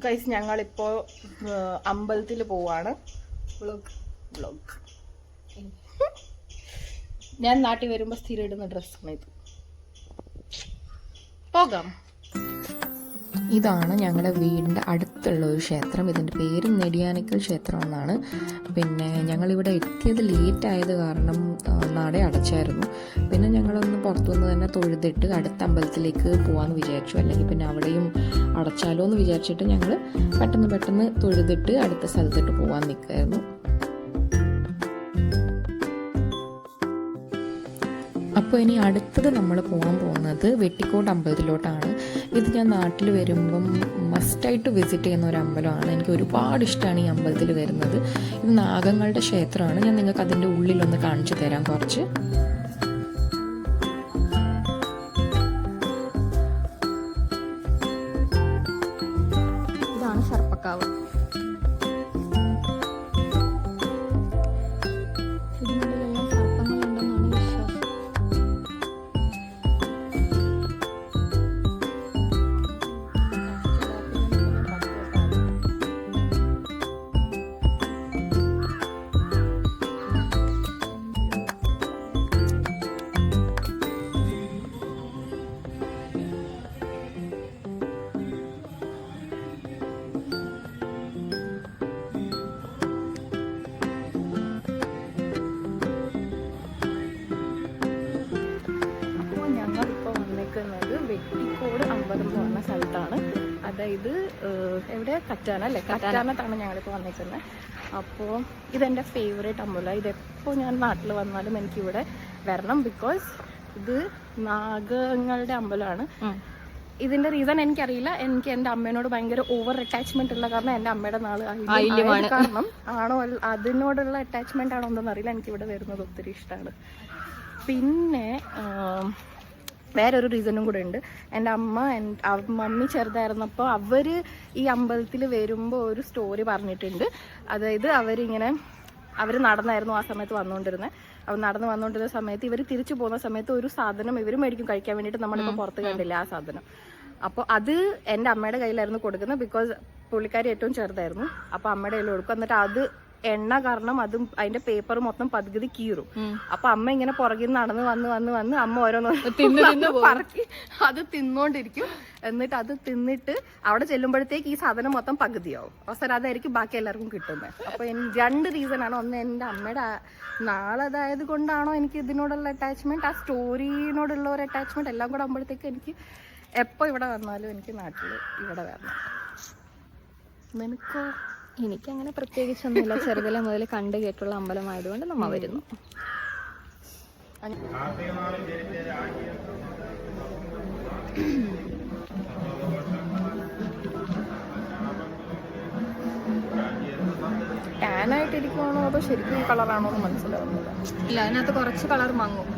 Guys ഞങ്ങളിപ്പോൾ അമ്പലത്തിൽ പോവാണ്. വ്ളോഗ് ഞാൻ നാട്ടിൽ വരുമ്പോൾ സ്ഥിരം ഇടുന്ന ഡ്രസ്സാണ് ഇത്. പോകാം. ഇതാണ് ഞങ്ങളുടെ വീടിൻ്റെ അടുത്തുള്ള ഒരു ക്ഷേത്രം. ഇതിൻ്റെ പേര് നെടിയാനിക്കൽ ക്ഷേത്രം എന്നാണ്. പിന്നെ ഞങ്ങളിവിടെ എത്തിയത് ലേറ്റ് ആയത് കാരണം നട അടച്ചായിരുന്നു. പിന്നെ ഞങ്ങളൊന്ന് പുറത്തുനിന്ന് തന്നെ തൊഴുതിട്ട് അടുത്ത അമ്പലത്തിലേക്ക് പോകാമെന്ന് വിചാരിച്ചു. അല്ലെങ്കിൽ പിന്നെ അവിടെയും അടച്ചാലോ എന്ന് വിചാരിച്ചിട്ട് ഞങ്ങൾ പെട്ടെന്ന് തൊഴുതിട്ട് അടുത്ത സ്ഥലത്തിട്ട് പോകാൻ നിൽക്കുമായിരുന്നു. അപ്പോൾ ഇനി അടുത്തത് നമ്മൾ പോകാൻ പോകുന്നത് വെട്ടിക്കോട് അമ്പലത്തിലോട്ടാണ്. ഇത് ഞാൻ നാട്ടിൽ വരുമ്പം മസ്റ്റായിട്ട് വിസിറ്റ് ചെയ്യുന്ന ഒരു അമ്പലമാണ്. എനിക്ക് ഒരുപാട് ഇഷ്ടമാണ് ഈ അമ്പലത്തിൽ വരുന്നത്. ഇത് നാഗങ്ങളുടെ ക്ഷേത്രമാണ്. ഞാൻ നിങ്ങൾക്ക് അതിൻ്റെ ഉള്ളിലൊന്ന് കാണിച്ചു തരാം കുറച്ച്. ഇതാണ് സർപ്പക്കാവ്. ഇതിനുള്ളിലെല്ലാം സർപ്പങ്ങളുണ്ടെന്നാണ് വിശ്വാസം. വെട്ടിക്കോട് അമ്പലം എന്ന് പറഞ്ഞ സ്ഥലത്താണ്. അതായത് എവിടെ കറ്റാന അല്ലേ, കറ്റാനത്താണ് ഞങ്ങളിപ്പോൾ വന്നിരിക്കുന്നത്. അപ്പോൾ ഇതെൻ്റെ ഫേവറേറ്റ് അമ്പലം. ഇതെപ്പോൾ ഞാൻ നാട്ടിൽ വന്നാലും എനിക്കിവിടെ വരണം. ബിക്കോസ് ഇത് നാഗങ്ങളുടെ അമ്പലമാണ്. ഇതിന്റെ റീസൺ എനിക്കറിയില്ല. എനിക്ക് എൻ്റെ അമ്മേനോട് ഭയങ്കര ഓവർ അറ്റാച്ച്മെന്റ് ഉള്ള കാരണം എൻ്റെ അമ്മയുടെ നാള് കാരണം ആണോ അതിനോടുള്ള അറ്റാച്ച്മെന്റ് ആണോ എന്തെന്ന് അറിയില്ല. എനിക്കിവിടെ വരുന്നത് ഒത്തിരി ഇഷ്ടമാണ്. പിന്നെ വേറൊരു റീസണും കൂടെ ഉണ്ട്. എൻ്റെ മമ്മി ചെറുതായിരുന്നപ്പോൾ അവർ ഈ അമ്പലത്തിൽ വരുമ്പോൾ ഒരു സ്റ്റോറി പറഞ്ഞിട്ടുണ്ട്. അതായത് അവർ നടന്നായിരുന്നു ആ സമയത്ത് വന്നുകൊണ്ടിരുന്നത്. അവർ നടന്ന് വന്നുകൊണ്ടിരുന്ന സമയത്ത് ഇവർ തിരിച്ചു പോകുന്ന സമയത്ത് ഒരു സാധനം ഇവർ മേടിക്കും കഴിക്കാൻ വേണ്ടിയിട്ട്. നമ്മളിപ്പോൾ പുറത്ത് കണ്ടില്ല ആ സാധനം. അപ്പോൾ അത് എൻ്റെ അമ്മയുടെ കയ്യിലായിരുന്നു കൊടുക്കുന്നത്. ബിക്കോസ് പുള്ളിക്കാരി ഏറ്റവും ചെറുതായിരുന്നു. അപ്പോൾ അമ്മയുടെ കയ്യിൽ കൊടുക്കും. എന്നിട്ട് അത് എണ്ണ കാരണം അതും അതിന്റെ പേപ്പർ മൊത്തം പകുതി കീറും. അപ്പൊ അമ്മ ഇങ്ങനെ പുറകിൽ നടന്ന് വന്ന് അമ്മ ഓരോന്ന് പറക്കി അത് തിന്നോണ്ടിരിക്കും. എന്നിട്ട് അത് തിന്നിട്ട് അവിടെ ചെല്ലുമ്പോഴത്തേക്ക് ഈ സാധനം മൊത്തം പകുതിയാവും. അവസരം അതായിരിക്കും ബാക്കി എല്ലാവർക്കും കിട്ടുന്നത്. അപ്പൊ രണ്ട് റീസൺ ആണ്. ഒന്ന് എൻ്റെ അമ്മയുടെ നാളതായത് കൊണ്ടാണോ എനിക്ക് ഇതിനോടുള്ള അറ്റാച്ച്മെന്റ്, ആ സ്റ്റോറിനോടുള്ള ഒരു അറ്റാച്ച്മെന്റ് എല്ലാം കൂടെ ആകുമ്പോഴത്തേക്ക് എനിക്ക് എപ്പോ ഇവിടെ വന്നാലും എനിക്ക് നാട്ടില് ഇവിടെ വരണം. നിനക്കോ? എനിക്കങ്ങനെ പ്രത്യേകിച്ചൊന്നുമില്ല. ചെറുതിലെ മുതൽ കണ്ടു കേട്ടുള്ള അമ്പലമായതുകൊണ്ട് നമ്മ വരുന്നു. ടാനായിട്ടിരിക്കുവാണോ അതോ ശരിക്കും കളറാണോ എന്ന് മനസ്സിലാവുന്നില്ല. ഇല്ല, അതിനകത്ത് കുറച്ച് കളർ മങ്ങും.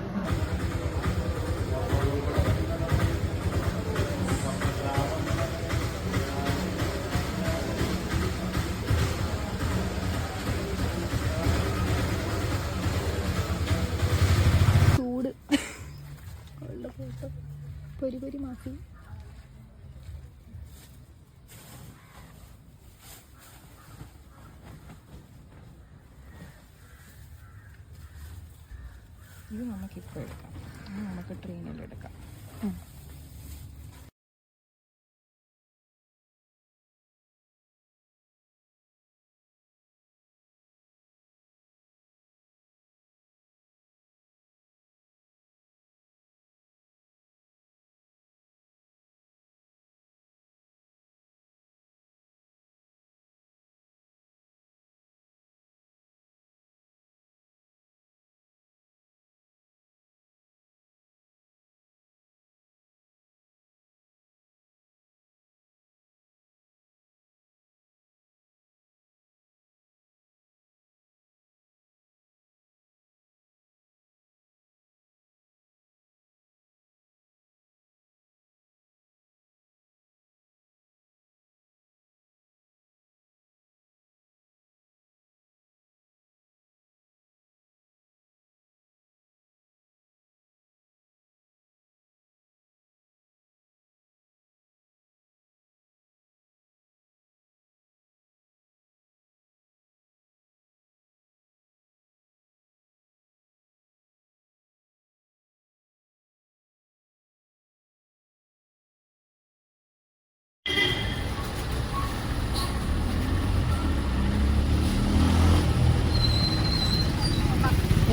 പൊരി മാസി. ഇത് നമുക്കിപ്പോൾ എടുക്കാം. നമുക്ക് ട്രെയിനിൽ എടുക്കാം.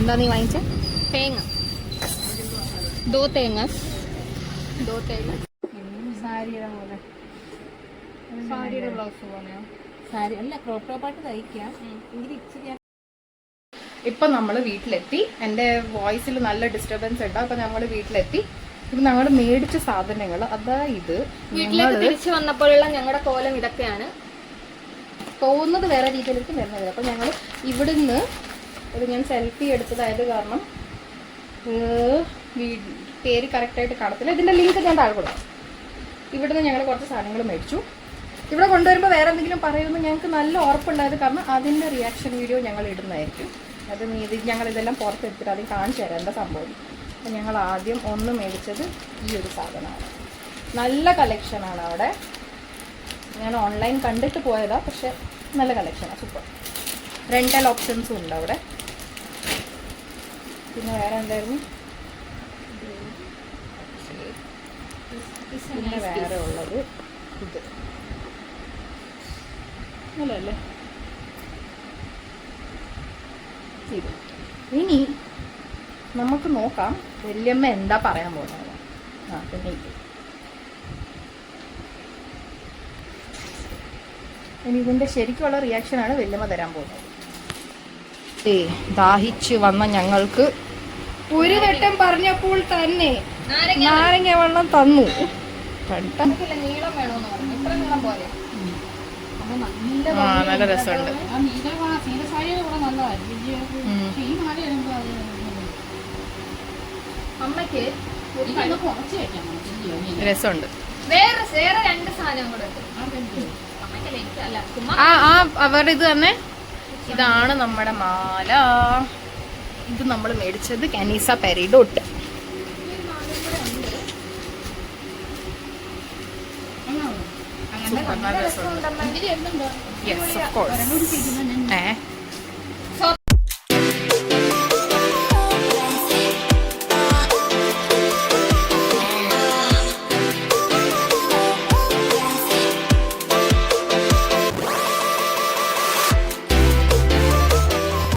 എന്താ നീ വാങ്ങിച്ച? തേങ്ങ. ദോ തേങ്ങ. സാരിയുടെ പോലെ. സാരിയുടെ ബ്ലൗസ് പോലെയോ? സാരി അല്ല, ക്രോപ്പ് ടോപ്പായിട്ട് തയ്ക്കാം. ഇപ്പൊ നമ്മള് വീട്ടിലെത്തി. എന്റെ വോയിസിൽ നല്ല ഡിസ്റ്റർബൻസ് ഉണ്ട്. അപ്പൊ ഞങ്ങള് വീട്ടിലെത്തി. ഇപ്പൊ ഞങ്ങൾ മേടിച്ച സാധനങ്ങൾ അതായത് വീട്ടിലേക്ക് തിരിച്ചു വന്നപ്പോഴുള്ള ഞങ്ങളുടെ കോലം ഇതൊക്കെയാണ്. പോകുന്നത് വേറെ രീതിയിലേക്ക് വരുന്നത്. അപ്പൊ ഞങ്ങൾ ഇവിടുന്ന് ഒരു ഞാൻ സെൽഫി എടുത്തതായത് കാരണം പേര് കറക്റ്റായിട്ട് കാണത്തില്ല. ഇതിന്റെ ലിങ്ക് ഞാൻ താഴെ കൊടുക്കാം. ഇവിടുന്ന് ഞങ്ങൾ കുറച്ച് സാധനങ്ങൾ മേടിച്ചു. ഇവിടെ കൊണ്ടുവരുമ്പോൾ വേറെ എന്തെങ്കിലും പറയുമെന്ന് ഞങ്ങൾക്ക് നല്ല ഉറപ്പുണ്ടായത് കാരണം അതിൻ്റെ റിയാക്ഷൻ വീഡിയോ ഞങ്ങൾ ഇടുന്നതായിരിക്കും. അത് ഞങ്ങൾ ഇതെല്ലാം പുറത്തെടുത്തിട്ട് ആദ്യം കാണിച്ചു തരാം എന്താ സംഭവം. അപ്പം ഞങ്ങൾ ആദ്യം ഒന്ന് മേടിച്ചത് ഈ ഒരു സാധനമാണ്. നല്ല കളക്ഷനാണ് അവിടെ. ഞാൻ ഓൺലൈൻ കണ്ടിട്ട് പോയതാ, പക്ഷെ നല്ല കളക്ഷനാണ്, സൂപ്പർ. റെൻ്റൽ ഓപ്ഷൻസും ഉണ്ട് അവിടെ. പിന്നെ വേറെ എന്തായിരുന്നു, പിന്നെ വേറെ ഉള്ളത് ഇത് അല്ലല്ലേ ഇത്. ഇനി നമുക്ക് നോക്കാം വല്യമ്മ എന്താ പറയാൻ പോകുന്നത്. പിന്നെ ഇനി ഇതിന്റെ ശരിക്കുള്ള റിയാക്ഷനാണ് വല്യമ്മ തരാൻ പോകുന്നത്. ദാഹിച്ച് വന്ന ഞങ്ങൾക്ക് ഒരു വട്ടം പറഞ്ഞപ്പോൾ തന്നെ നാരങ്ങ വെള്ളം തന്നു. നീളം വേണമെന്ന് പറഞ്ഞു. ഇത്ര നീളം പോലെ. നല്ല രസമുണ്ട്. അമ്മയ്ക്ക് രസമുണ്ട്. വേറെ രണ്ട് സാധനം കൂടെ ഉണ്ട്. അവരുടെ ഇത് തന്നെ. ഇതാണ് നമ്മുടെ മാല. ഇത് നമ്മൾ മേടിച്ചത് കനീസ പെരിഡോട്ട്. Yes, of course.